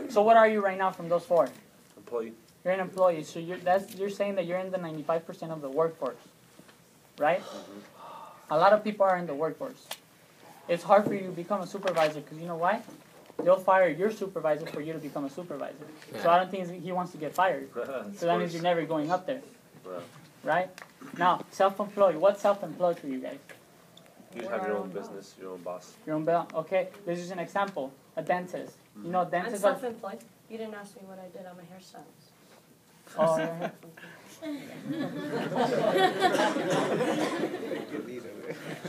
So what are you right now from those four? Employee. You're an employee. So you're saying that you're in the 95% of the workforce, right? A lot of people are in the workforce. It's hard for you to become a supervisor because you know why? They'll fire your supervisor for you to become a supervisor. So I don't think he wants to get fired. So that means you're never going up there, right? Now, self-employed. What's self-employed for you guys? You have your own business, your own boss. Your own bill. Okay, this is an example. A dentist. You know, I'm dentists self-employed. You didn't ask me what I did. I'm a hairstylist. Oh, yeah.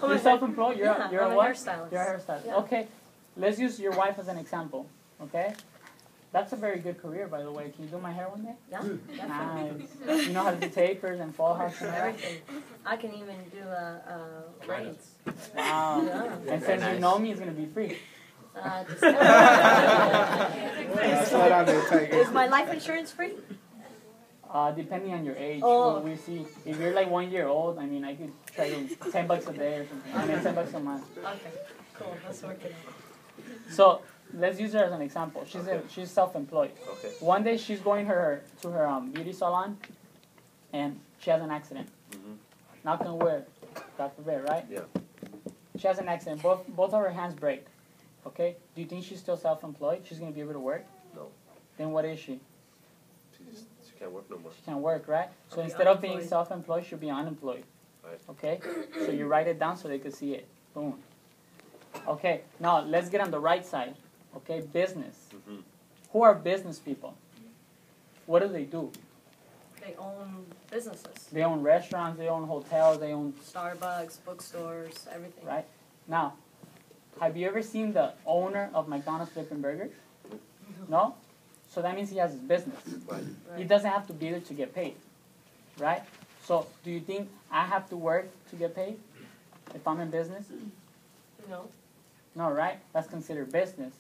You're self-employed. You're Yeah, you're I'm a a what? hairstylist. You're a hairstylist. Yeah. Okay, let's use your wife as an example. Okay, that's a very good career, by the way. Can you do my hair one day? Yeah, definitely. Nice. You know how to do tapers and fall hats and everything. Everything. I can even do braids. Wow. Yeah. And since you know me, it's gonna be free. Just Slow down there, Tiger. is my life insurance free? Depending on your age, Oh. we see. If you're like 1 year old, I mean, I could try to $10 a day or something. I mean, $10 a month. Okay, cool. Let's work it out. So let's use her as an example. She's self-employed. Okay. One day she's going to her beauty salon, and she has an accident. Knock on wood, God forbid, right? Yeah. She has an accident. Both of her hands break. Okay. Do you think she's still self-employed? She's gonna be able to work? No. Then what is she? She can't work no more. She can't work, right? So Be instead of being unemployed. self-employed, she'll be unemployed. Right. Okay. So you write it down so they can see it. Boom. Okay. Now let's get on the right side. Okay. Business. Who are business people? What do? They own businesses. They own restaurants, they own hotels, they own... Starbucks, bookstores, everything. Right? Now, have you ever seen the owner of McDonald's flipping burgers? No? So that means he has his business. Right. He doesn't have to be there to get paid. Right? So, do you think I have to work to get paid if I'm in business? No. No, right? That's considered business.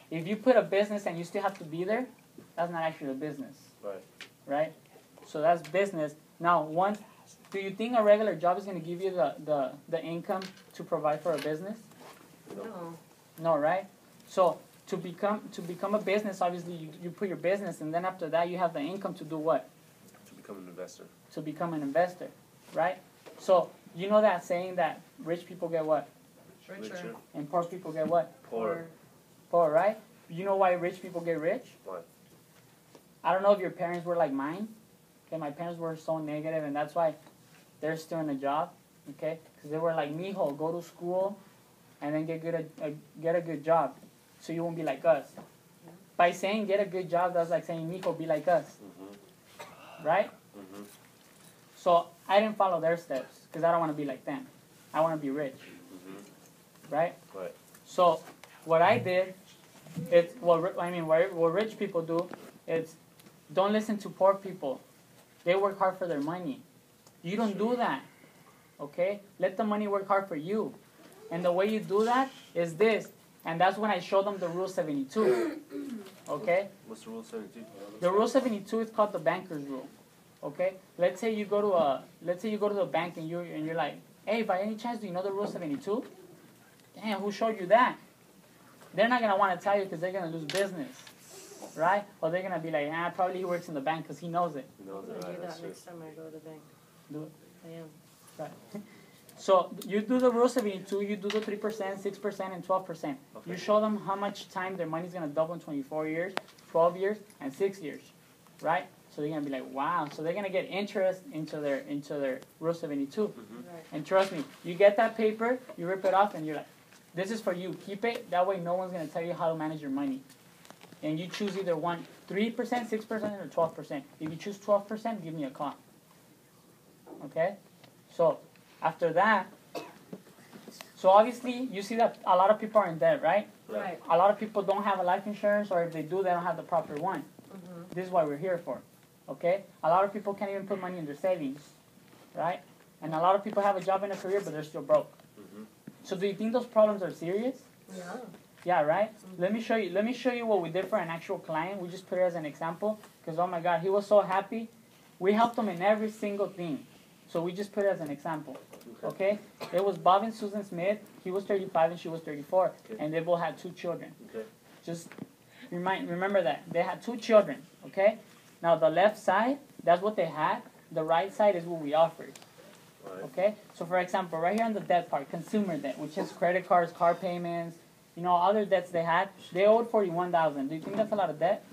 If you put a business and you still have to be there, that's not actually a business. Right. Right? So that's business. Now, do you think a regular job is going to give you the income to provide for a business? No. No, right? So to become a business, obviously you put your business, and then after that you have the income to do what? To become an investor. To become an investor, right? So you know that saying that rich people get what? Richer. And poor people get what? Poor. Poor, right? You know why rich people get rich? Why? I don't know if your parents were like mine. Okay, my parents were so negative, and that's why they're still in a job. Okay, because they were like, "Mijo, go to school, and then get a good job, so you won't be like us." By saying get a good job, that's like saying, "Mijo, be like us," right? So I didn't follow their steps because I don't want to be like them. I want to be rich, right? Right. So what I did, what rich people do, is don't listen to poor people. They work hard for their money. You don't do that, okay? Let the money work hard for you. And the way you do that is this. And that's when I showed them the Rule 72, okay? What's the Rule 72? The Rule 72 is called the banker's rule, okay? Let's say you go to the bank and you're like, "Hey, by any chance, do you know the Rule 72? Damn, who showed you that? They're not going to want to tell you because they're going to lose business. Right? Or they're going to be like, probably he works in the bank because he knows it. He knows I'm it, going to right? do that next time I go to the bank. Do it. I am. Right. So you do the Rule 72, you do the 3%, 6%, and 12%. Okay. You show them how much time their money's going to double in 24 years, 12 years, and 6 years. Right? So they're going to be like, wow. So they're going to get interest into their Rule 72. Right. And trust me, you get that paper, you rip it off, and you're like, this is for you. Keep it. That way no one's going to tell you how to manage your money. And you choose either 3%, 6%, or 12%. If you choose 12%, give me a call. Okay? So, after that, so obviously, you see that a lot of people are in debt, right? Right. A lot of people don't have a life insurance, or if they do, they don't have the proper one. This is what we're here for. Okay? A lot of people can't even put money in their savings, right? And a lot of people have a job and a career, but they're still broke. So do you think those problems are serious? Yeah. Yeah, right? Let me show you what we did for an actual client. We just put it as an example because, oh my God, he was so happy. We helped him in every single thing. So we just put it as an example. Okay? It was Bob and Susan Smith. He was 35 and she was 34. And they both had 2 children. Okay. Just remember that they had 2 children. Okay. Now the left side, that's what they had. The right side is what we offered. Right. Okay. So for example, right here on the debt part, consumer debt, which is credit cards, car payments, other debts they had. They owed $41,000. Do you think that's a lot of debt?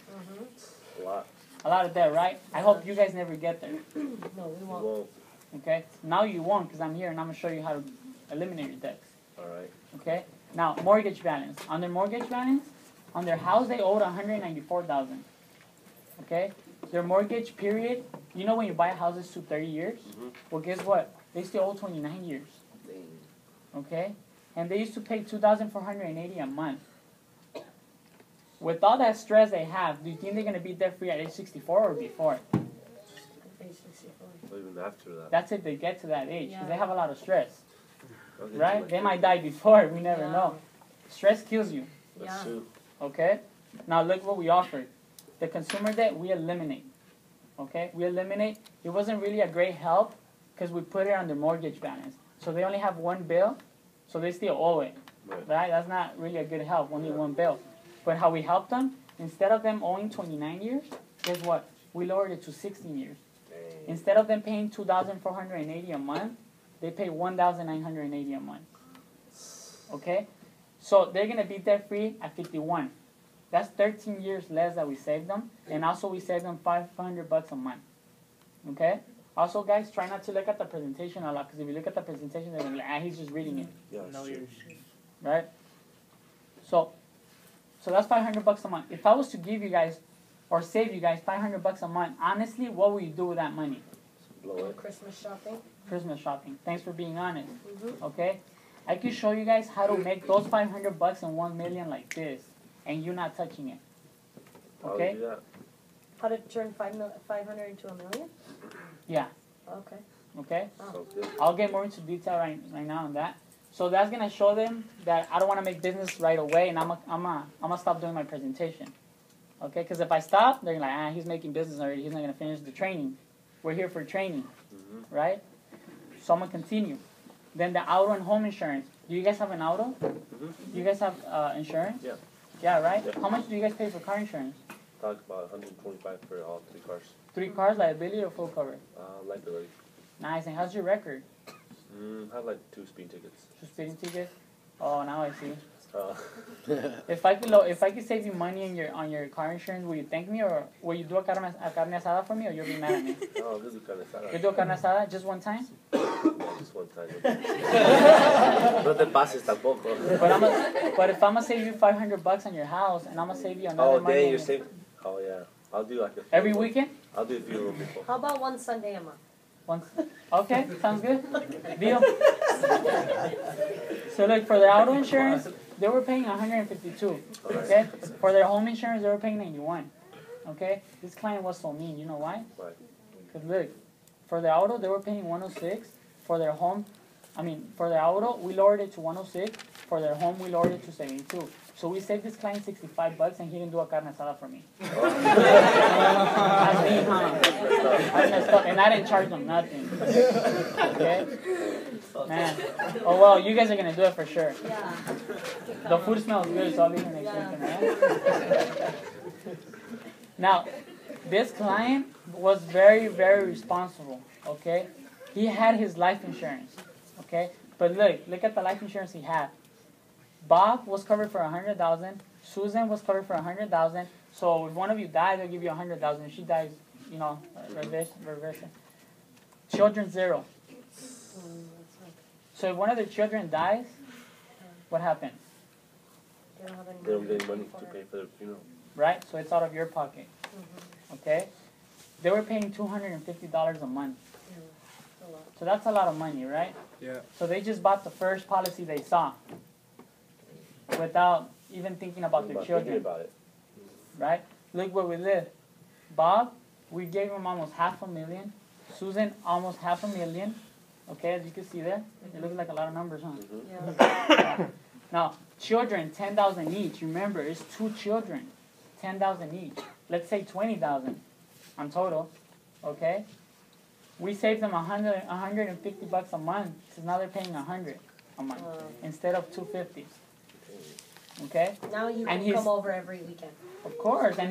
A lot. A lot of debt, right? I hope you guys never get there. No, we You won't. won't. Okay. Now you won't, because I'm here and I'm gonna show you how to eliminate your debts. All right. Okay. Now mortgage balance. On their mortgage balance, on their house they owed $194,000. Okay. Their mortgage period. When you buy houses to 30 years. Mhm. Well, guess what? They still owe 29 years. Okay. And they used to pay $2,480 a month. With all that stress they have, do you think they're gonna be debt free at age 64 or before? Age 64. Or even after that. That's if they get to that age, because Yeah. they have a lot of stress, I'll get right? you They like might die before. We never Yeah. know. Stress kills you. That's Yeah. true. Okay. Now look what we offered. The consumer debt we eliminate. Okay, we eliminate. It wasn't really a great help because we put it on their mortgage balance, so they only have 1 bill, so they still owe it. Right. Right? That's not really a good help. Only 1 bill. But how we helped them, instead of them owing 29 years, guess what? We lowered it to 16 years. Instead of them paying $2,480 a month, they pay $1,980 a month. Okay? So they're gonna be debt free at 51. That's 13 years less that we saved them, and also we saved them $500 a month. Okay? Also, guys, try not to look at the presentation a lot, because if you look at the presentation, they're gonna be like, he's just reading it, Yeah, that's true. right? So that's $500 a month. If I was to give you guys or save you guys $500 a month, honestly, what would you do with that money? Blow it. Christmas shopping. Christmas shopping. Thanks for being honest. Mm-hmm. Okay? I can show you guys how to make those $500 and 1 million like this, and you not touching it. How Okay? do you do that? How to turn 500 into $1 million? Yeah. Okay. Okay? Sounds good. I'll get more into detail right now on that. So that's gonna show them that I don't want to make business right away, and I'm gonna stop doing my presentation. Okay? Because if I stop, they're like, he's making business already. He's not gonna finish the training. We're here for training, right? So I'm gonna continue. Then the auto and home insurance. Do you guys have an auto? Mhm. Do you guys have insurance? Yeah. Yeah, right? Yeah. How much do you guys pay for car insurance? Talk about 125 for all 3 cars. 3 cars, liability or full cover? Liability. Nice. And how's your record? Had like 2 speeding tickets. Just speeding tickets? Oh, now I see. Uh, If I could save you money on your car insurance, will you thank me, or will you do a carne asada for me, or you'll be mad at me? oh, this is kind of sad. You do a carne asada just one time? Just one time. No te pases tampoco. But if I'm gonna save you $500 on your house, and I'm gonna save you another Oh, money dang, on you're your- saving. Oh, yeah. I'll do like a every funeral. weekend. I'll do a funeral before. How about one Sunday a month? Once. Okay, sounds good. Deal. So look, for their auto insurance, they were paying $152. Okay. For their home insurance, they were paying $91. Okay. This client was so mean. You know why? Why? Because look, for their auto, they were paying $106. For their for their auto, we lowered it to $106. For their home, we lowered it to $72. So we saved this client $65, and he didn't do a carne asada for me. That's me, huh? That's messed up, and I didn't charge them nothing. Okay, man. Oh well, you guys are gonna do it for sure. Yeah. The food smells good, so I'll be here next weekend, right? Now, this client was very, very responsible. Okay, he had his life insurance. Okay, but look at the life insurance he had. Bob was covered for $100,000. Susan was covered for $100,000. So if one of you dies, they'll give you $100,000. If she dies, reverse. Children 0. So if one of their children dies, what happens? They don't have any They don't get any money for to it. pay for their funeral. Right? So it's out of your pocket. Mhm. Okay? They were paying $250 a month. That's a lot. So that's a lot of money, right? Yeah. So they just bought the first policy they saw without even thinking about their Thinking children. about it. Right? Look where we live. Bob, we gave him almost $500,000. Susan, almost $500,000. Okay, as you can see there. It looks like a lot of numbers, huh? Yeah. Now, children, $10,000 each. Remember, it's 2 children, $10,000 each. Let's say $20,000 on total. Okay? We saved them $150 a month, because now they're paying $100 a month Wow. instead of $250. Okay? Now you And can he's- come over every weekend. Of course. And